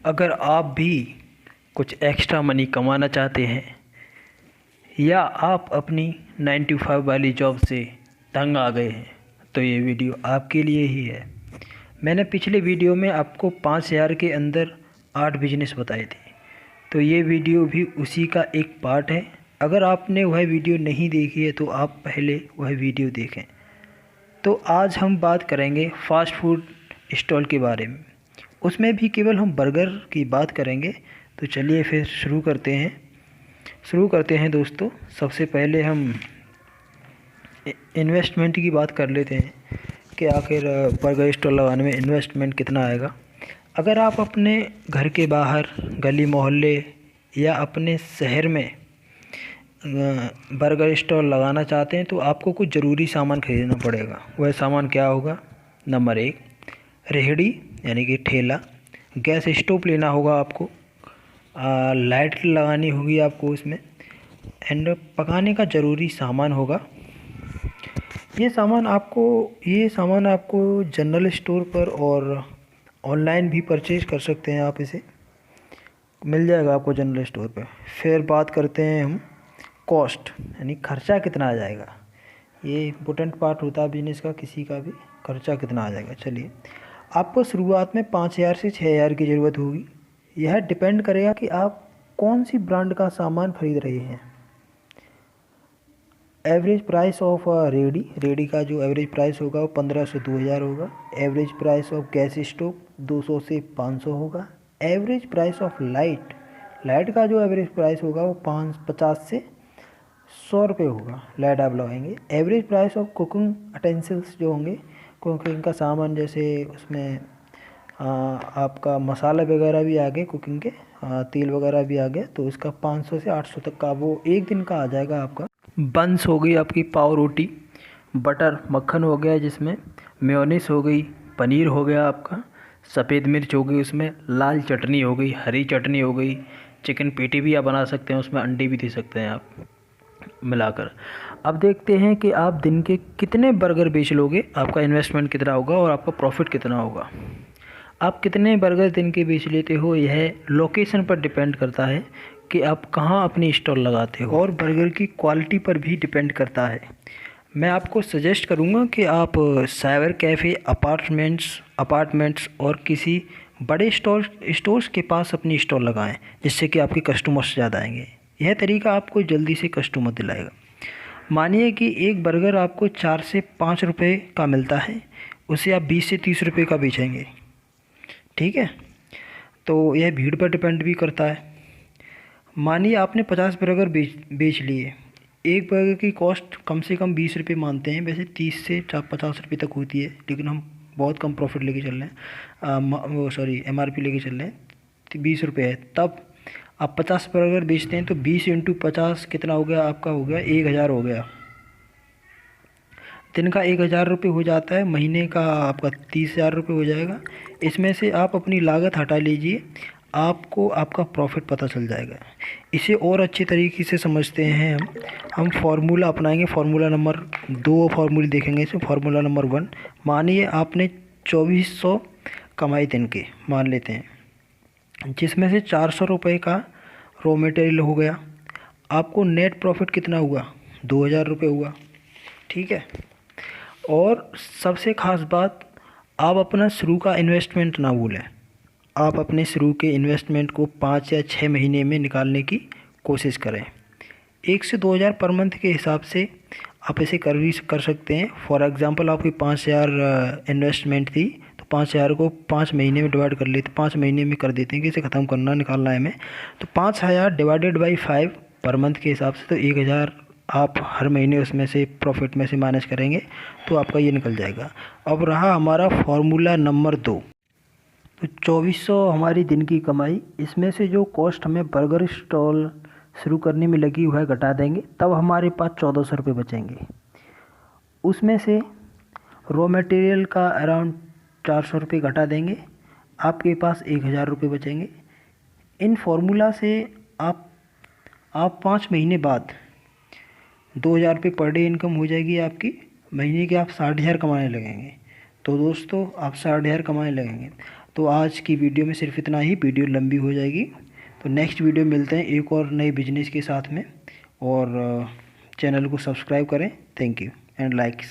अगर आप भी कुछ एक्स्ट्रा मनी कमाना चाहते हैं या आप अपनी 9 to 5 वाली जॉब से तंग आ गए हैं तो ये वीडियो आपके लिए ही है। मैंने पिछले वीडियो में आपको 5,000 के अंदर 8 बिजनेस बताए थे, तो ये वीडियो भी उसी का एक पार्ट है। अगर आपने वह वीडियो नहीं देखी है तो आप पहले वह वीडियो देखें। तो आज हम बात करेंगे फ़ास्ट फूड स्टॉल के बारे में, उसमें भी केवल हम बर्गर की बात करेंगे। तो चलिए फिर शुरू करते हैं दोस्तों। सबसे पहले हम इन्वेस्टमेंट की बात कर लेते हैं कि आखिर बर्गर स्टॉल लगाने में इन्वेस्टमेंट कितना आएगा। अगर आप अपने घर के बाहर, गली मोहल्ले या अपने शहर में बर्गर स्टॉल लगाना चाहते हैं तो आपको कुछ ज़रूरी सामान खरीदना पड़ेगा। वह सामान क्या होगा? नंबर 1, रेहड़ी यानी कि ठेला। गैस स्टोव लेना होगा आपको, लाइट लगानी होगी आपको उसमें, एंड पकाने का ज़रूरी सामान होगा। ये सामान आपको जनरल स्टोर पर और ऑनलाइन भी परचेज कर सकते हैं आप, इसे मिल जाएगा आपको जनरल स्टोर पर। फिर बात करते हैं हम कॉस्ट, यानी खर्चा कितना आ जाएगा। ये इम्पोर्टेंट पार्ट होता है बिजनेस का, किसी का भी खर्चा कितना आ जाएगा। चलिए, आपको शुरुआत में 5,000 से 6,000 की ज़रूरत होगी। यह डिपेंड करेगा कि आप कौन सी ब्रांड का सामान खरीद रहे हैं। एवरेज प्राइस ऑफ रेडी का जो एवरेज प्राइस होगा वो 15 से 2,000 होगा। Average price of gas stove 200 से 500 होगा। एवरेज प्राइस ऑफ लाइट का जो एवरेज प्राइस होगा वो 50 से 100 रुपये होगा। लाइट आप लगाएंगे। Average price of cooking utensils जो होंगे, कुकिंग का सामान, जैसे उसमें आपका मसाला वगैरह भी आ गए, कुकिंग के तेल वगैरह भी आ गए, तो इसका 500 से 800 तक का वो एक दिन का आ जाएगा आपका। बंस हो गई आपकी, पाव रोटी, बटर मक्खन हो गया, जिसमें मेयोनीज हो गई, पनीर हो गया आपका, सफ़ेद मिर्च हो गई, उसमें लाल चटनी हो गई, हरी चटनी हो गई, चिकन पेटी भी आप बना सकते हैं, उसमें अंडे भी दे सकते हैं आप मिलाकर। अब देखते हैं कि आप दिन के कितने बर्गर बेच लोगे, आपका इन्वेस्टमेंट कितना होगा और आपका प्रॉफिट कितना होगा। आप कितने बर्गर दिन के बेच लेते हो, यह लोकेशन पर डिपेंड करता है कि आप कहाँ अपनी स्टॉल लगाते हो, और बर्गर की क्वालिटी पर भी डिपेंड करता है। मैं आपको सजेस्ट करूँगा कि आप साइबर कैफ़े, अपार्टमेंट्स और किसी बड़े स्टोर्स के पास अपनी स्टॉल लगाएं, जिससे कि आपके कस्टमर्स ज़्यादा आएंगे। यह तरीका आपको जल्दी से कस्टमर दिलाएगा। मानिए कि एक बर्गर आपको 4 से 5 रुपये का मिलता है, उसे आप 20 से 30 रुपये का बेचेंगे, ठीक है। तो यह भीड़ पर डिपेंड भी करता है। मानिए आपने 50 बर्गर बेच लिए। एक बर्गर की कॉस्ट कम से कम 20 रुपये मानते हैं, वैसे 30 से 50 रुपये तक होती है, लेकिन हम बहुत कम प्रॉफिट लेके चल रहे हैं, MRP लेके चल रहे हैं, 20 रुपये है। तब आप 50 बर्गर बेचते हैं तो 20 × 50 कितना हो गया आपका? हो गया 1,000 हो गया। दिन का 1,000 रुपये हो जाता है, महीने का आपका 30,000 रुपये हो जाएगा। इसमें से आप अपनी लागत हटा लीजिए, आपको आपका प्रॉफिट पता चल जाएगा। इसे और अच्छे तरीके से समझते हैं हम फार्मूला अपनाएंगे। फार्मूला नंबर 2 फार्मूले देखेंगे इसमें। फार्मूला नंबर 1, मानिए आपने 2400 कमाई दिन के मान लेते हैं, जिसमें से 400 रुपये का रॉ मटेरियल हो गया। आपको नेट प्रॉफिट कितना हुआ? 2,000 रुपये हुआ, ठीक है। और सबसे ख़ास बात, आप अपना शुरू का इन्वेस्टमेंट ना भूलें। आप अपने शुरू के इन्वेस्टमेंट को 5 या 6 महीने में निकालने की कोशिश करें। 1 से 2,000 पर मंथ के हिसाब से आप इसे कर सकते हैं। फॉर एग्ज़ाम्पल, आपकी 5,000 इन्वेस्टमेंट थी, 5,000 को 5 महीने में डिवाइड कर लेते, 5 महीने में कर देते हैं कि इसे ख़त्म करना, निकालना है हमें। तो 5,000 डिवाइडेड बाई 5 पर मंथ के हिसाब से, तो 1,000 आप हर महीने उसमें से प्रॉफिट में से माइनस करेंगे तो आपका ये निकल जाएगा। अब रहा हमारा फार्मूला नंबर 2। तो 2400 हमारी दिन की कमाई, इसमें से जो कॉस्ट हमें बर्गर स्टॉल शुरू करने में लगी हुआ है घटा देंगे, तब हमारे पास 1,400 रुपये बचेंगे। उसमें से रॉ मटेरियल का अराउंड 400 रुपये घटा देंगे, आपके पास 1,000 रुपये बचेंगे। इन फार्मूला से आप 5 महीने बाद 2,000 रुपये पर डे इनकम हो जाएगी आपकी। महीने के आप 60,000 कमाने लगेंगे। तो दोस्तों, आप 60,000 कमाने लगेंगे तो आज की वीडियो में सिर्फ इतना ही, वीडियो लंबी हो जाएगी। तो नेक्स्ट वीडियो मिलते हैं एक और नए बिजनेस के साथ में, और चैनल को सब्सक्राइब करें। Thank you and like.